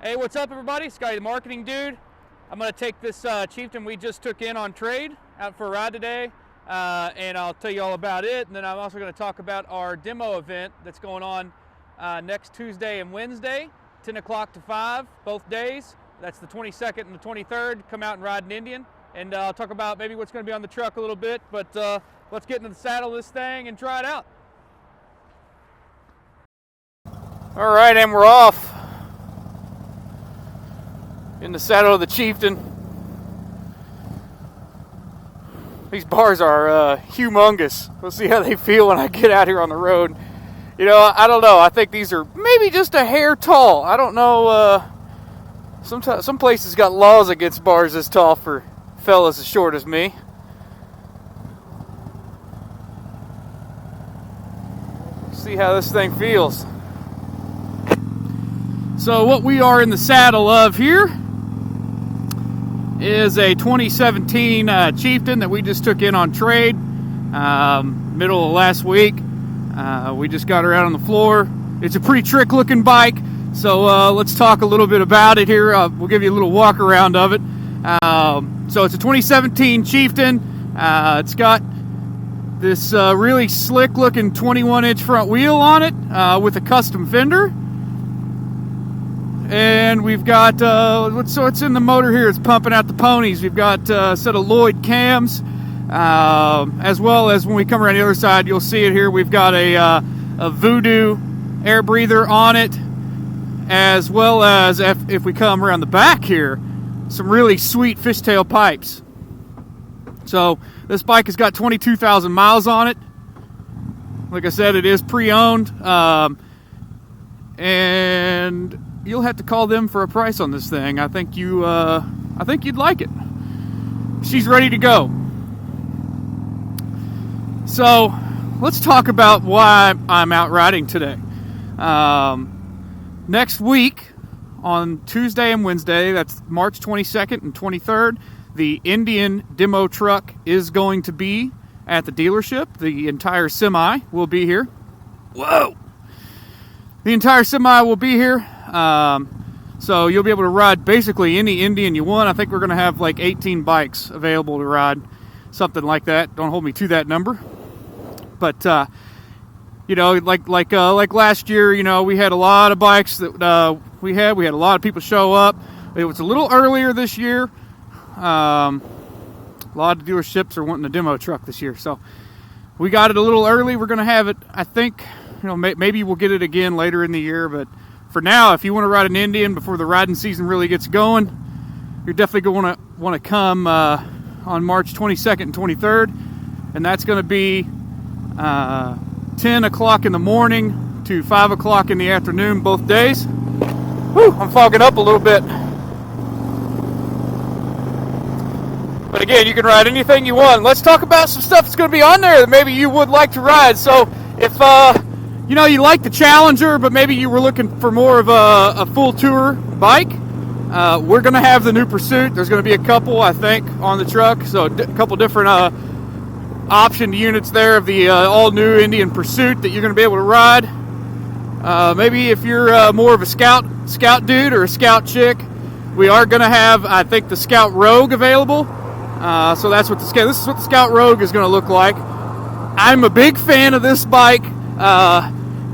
Hey, what's up, everybody? Scotty, the marketing dude. I'm going to take this Chieftain we just took in on trade out for a ride today, and I'll tell you all about it. And then I'm also going to talk about our demo event that's going on next Tuesday and Wednesday, 10 o'clock to 5, both days. That's the 22nd and the 23rd. Come out and ride an Indian, and I'll talk about maybe what's going to be on the truck a little bit. But let's get into the saddle of this thing and try it out. All right, and we're off. In the saddle of the Chieftain. These bars are humongous. We'll see how they feel when I get out here on the road. You know, I don't know. I think these are maybe just a hair tall. I don't know. Some places got laws against bars this tall for fellas as short as me. See how this thing feels. So what we are in the saddle of here is a 2017 Chieftain that we just took in on trade middle of last week. We just got her out on the floor. It's a pretty trick looking bike, so let's talk a little bit about it here. We'll give you a little walk around of it. So it's a 2017 Chieftain. It's got this really slick looking 21-inch front wheel on it with a custom fender. And we've got, so it's in the motor here, it's pumping out the ponies. We've got a set of Lloyd cams, as well as when we come around the other side, you'll see it here. We've got a Voodoo air breather on it, as well as if we come around the back here, some really sweet fishtail pipes. So this bike has got 22,000 miles on it. Like I said, it is pre-owned, and you'll have to call them for a price on this thing. I think you'd like it. She's ready to go. So let's talk about why I'm out riding today. Next week on Tuesday and Wednesday, that's March 22nd and 23rd, the Indian demo truck is going to be at the dealership. The entire semi will be here. Whoa! The entire semi will be here. So you'll be able to ride basically any Indian you want. I think we're going to have like 18 bikes available to ride, something like that. Don't hold me to that number. But you know, like last year, you know, we had a lot of bikes that we had a lot of people show up. It was a little earlier this year. A lot of dealerships are wanting a demo truck this year, so we got it a little early. We're going to have it, I think, you know, maybe we'll get it again later in the year, but for now, if you want to ride an Indian before the riding season really gets going, you're definitely going to want to come on March 22nd and 23rd, and that's going to be 10 o'clock in the morning to 5 o'clock in the afternoon, both days. Whew, I'm fogging up a little bit. But again, you can ride anything you want. Let's talk about some stuff that's going to be on there that maybe you would like to ride. So if you know, you like the Challenger, but maybe you were looking for more of a full tour bike, we're going to have the new Pursuit. There's going to be a couple, I think, on the truck. So a couple different option units there of the all-new Indian Pursuit that you're going to be able to ride. Maybe if you're more of a scout dude or a scout chick, we are going to have, I think, the Scout Rogue available. So this is what the Scout Rogue is going to look like. I'm a big fan of this bike.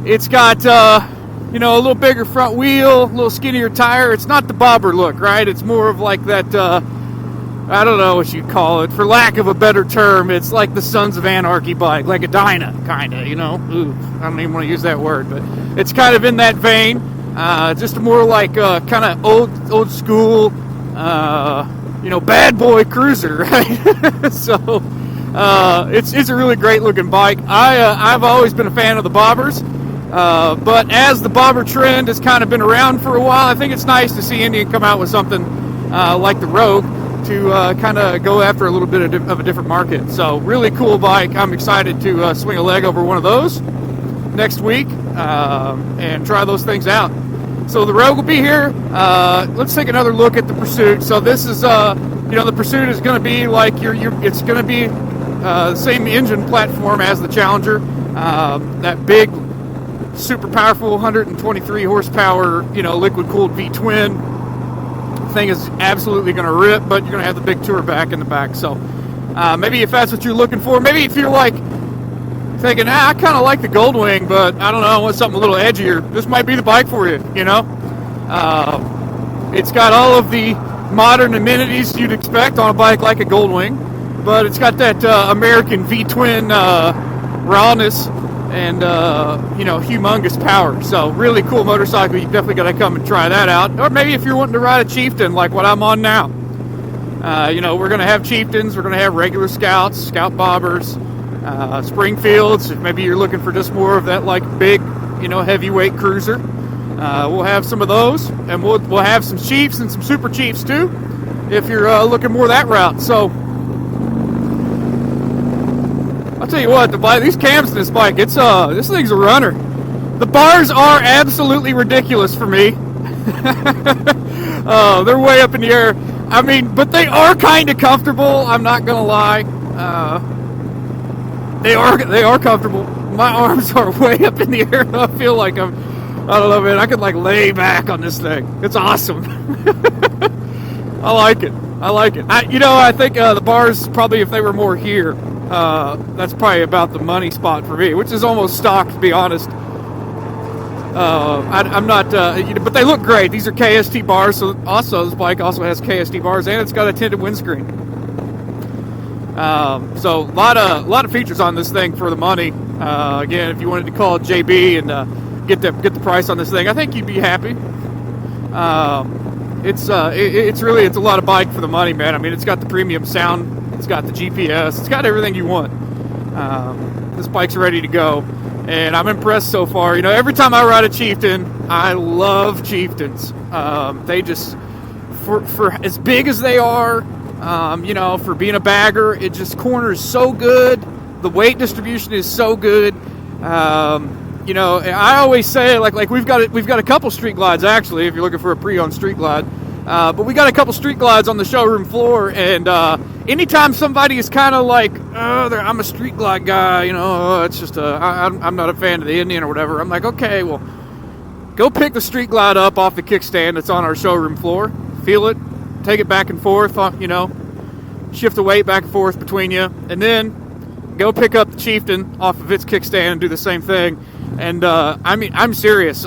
It's got, you know, a little bigger front wheel, a little skinnier tire. It's not the bobber look, right? It's more of like that, I don't know what you'd call it, for lack of a better term. It's like the Sons of Anarchy bike, like a Dyna, kind of, you know? Ooh, I don't even want to use that word, but it's kind of in that vein. Just more like kind of old school, you know, bad boy cruiser, right? So it's a really great looking bike. I've always been a fan of the bobbers, but as the bobber trend has kind of been around for a while, I think it's nice to see Indian come out with something like the Rogue to kind of go after a little bit of a different market. So really cool bike. I'm excited to swing a leg over one of those next week and try those things out. So the Rogue will be here. Let's take another look at the Pursuit. So this is, you know, the Pursuit is going to be like it's going to be the same engine platform as the Challenger. That big super powerful 123 horsepower, liquid cooled V-twin. Thing is absolutely going to rip, but you're going to have the big tour back in the back. So maybe if that's what you're looking for, maybe if you're like thinking, I kind of like the Goldwing, but I don't know, I want something a little edgier, this might be the bike for you. It's got all of the modern amenities you'd expect on a bike like a Goldwing, but it's got that American V-twin rawness and humongous power. So really cool motorcycle. You definitely got to come and try that out. Or maybe if you're wanting to ride a Chieftain like what I'm on now, we're going to have Chieftains, we're going to have regular Scouts, Scout Bobbers, Springfields. If maybe you're looking for just more of that like big heavyweight cruiser, we'll have some of those, and we'll have some Chiefs and some Super Chiefs too if you're looking more that route. So I'll tell you what, these cams in this bike, this thing's a runner. The bars are absolutely ridiculous for me. They're way up in the air. I mean, but they are kind of comfortable. I'm not gonna lie. They are comfortable. My arms are way up in the air. I feel like I don't know, man. I could like lay back on this thing. It's awesome. I like it. I think the bars probably, if they were more here, that's probably about the money spot for me, which is almost stock, to be honest. I'm not, but they look great. These are KST bars, so also this bike also has KST bars, and it's got a tinted windscreen. So a lot of features on this thing for the money. Again, if you wanted to call it JB and get the price on this thing, I think you'd be happy. It's a lot of bike for the money, man. I mean, it's got the premium sound, it's got the GPS, it's got everything you want. This bike's ready to go, and I'm impressed so far. Every time I ride a Chieftain, I love Chieftains. They just, for as big as they are, for being a bagger, it just corners so good. The weight distribution is so good. I always say like we've got a couple street glides actually. If you're looking for a pre-owned street glide, but we got a couple street glides on the showroom floor. And anytime somebody is kind of like, I'm a street glide guy, it's just I'm not a fan of the Indian or whatever. I'm like, okay, well, go pick the street glide up off the kickstand that's on our showroom floor, feel it, take it back and forth, shift the weight back and forth between you, and then go pick up the Chieftain off of its kickstand and do the same thing. And I'm serious.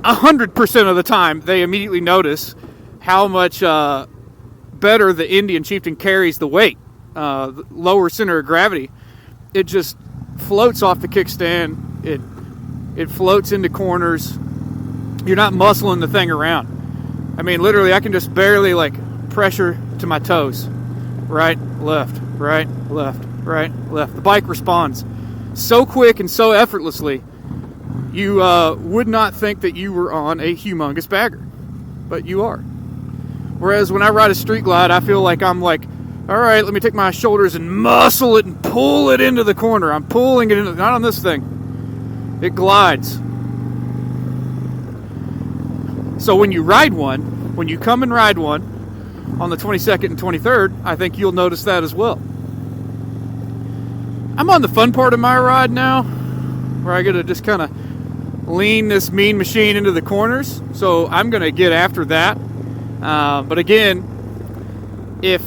100% of the time, they immediately notice how much better the Indian Chieftain carries the weight, lower center of gravity. It just floats off the kickstand. It floats into corners. You're not muscling the thing around. I mean, literally, I can just barely pressure to my toes. Right, left, right, left, right, left. The bike responds so quick and so effortlessly, you would not think that you were on a humongous bagger, but you are. Whereas when I ride a street glide, I feel like I'm like, all right, let me take my shoulders and muscle it and pull it into the corner. I'm pulling it into, not on this thing. It glides. So when you come and ride one on the 22nd and 23rd, I think you'll notice that as well. I'm on the fun part of my ride now, where I get to just kind of lean this mean machine into the corners. So I'm going to get after that. But again, if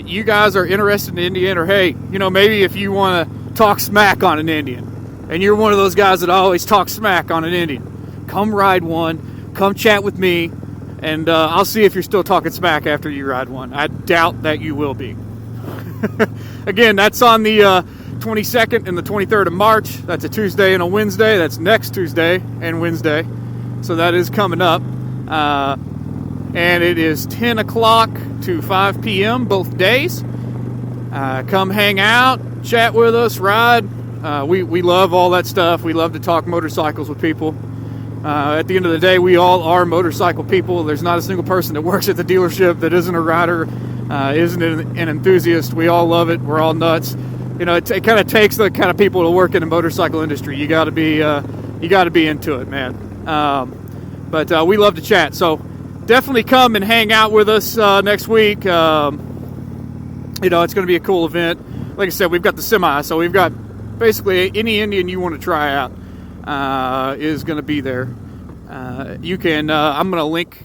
you guys are interested in Indian, or hey, maybe if you want to talk smack on an Indian, and you're one of those guys that always talk smack on an Indian, come ride one, come chat with me, and I'll see if you're still talking smack after you ride one. I doubt that you will be. Again, that's on the 22nd and the 23rd of March. That's a Tuesday and a Wednesday. That's next Tuesday and Wednesday. So that is coming up. And it is 10 o'clock to 5 p.m. both days. Come hang out, chat with us, ride. We love all that stuff. We love to talk motorcycles with people. At the end of the day, we all are motorcycle people. There's not a single person that works at the dealership that isn't a rider, isn't an enthusiast. We all love it. We're all nuts. It kind of takes the kind of people to work in the motorcycle industry. You got to be into it, man. But we love to chat. So definitely come and hang out with us next week. It's going to be a cool event. Like I said, we've got the semi, so we've got basically any Indian you want to try out is going to be there. You can. I'm going to link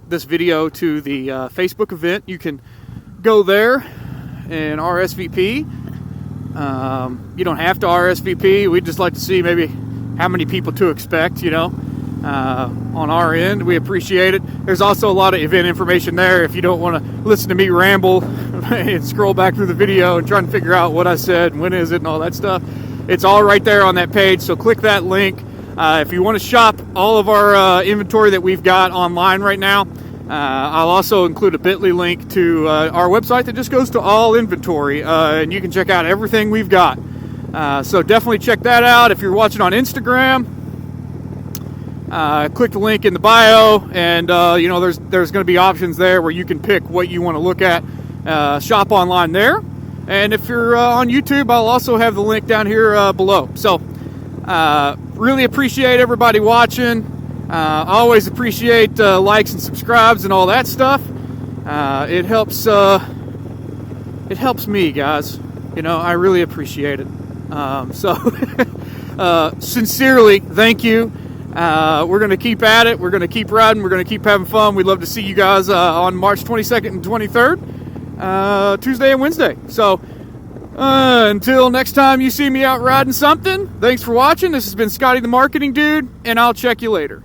this video to the Facebook event. You can go there and RSVP. You don't have to RSVP. We'd just like to see maybe how many people to expect, on our end. We appreciate it. There's also a lot of event information there if you don't want to listen to me ramble and scroll back through the video and try to figure out what I said and when is it and all that stuff. It's all right there on that page, so click that link. If you want to shop all of our inventory that we've got online right now, I'll also include a bit.ly link to our website that just goes to all inventory, and you can check out everything we've got. So definitely check that out. If you're watching on Instagram, click the link in the bio, and there's going to be options there where you can pick what you want to look at. Shop online there. And if you're on YouTube, I'll also have the link down here below. So really appreciate everybody watching. Always appreciate likes and subscribes and all that stuff. It helps me, guys. I really appreciate it. Sincerely, thank you. We're going to keep at it. We're going to keep riding. We're going to keep having fun. We'd love to see you guys on March 22nd and 23rd, Tuesday and Wednesday. So until next time you see me out riding something, thanks for watching. This has been Scotty the Marketing Dude, and I'll check you later.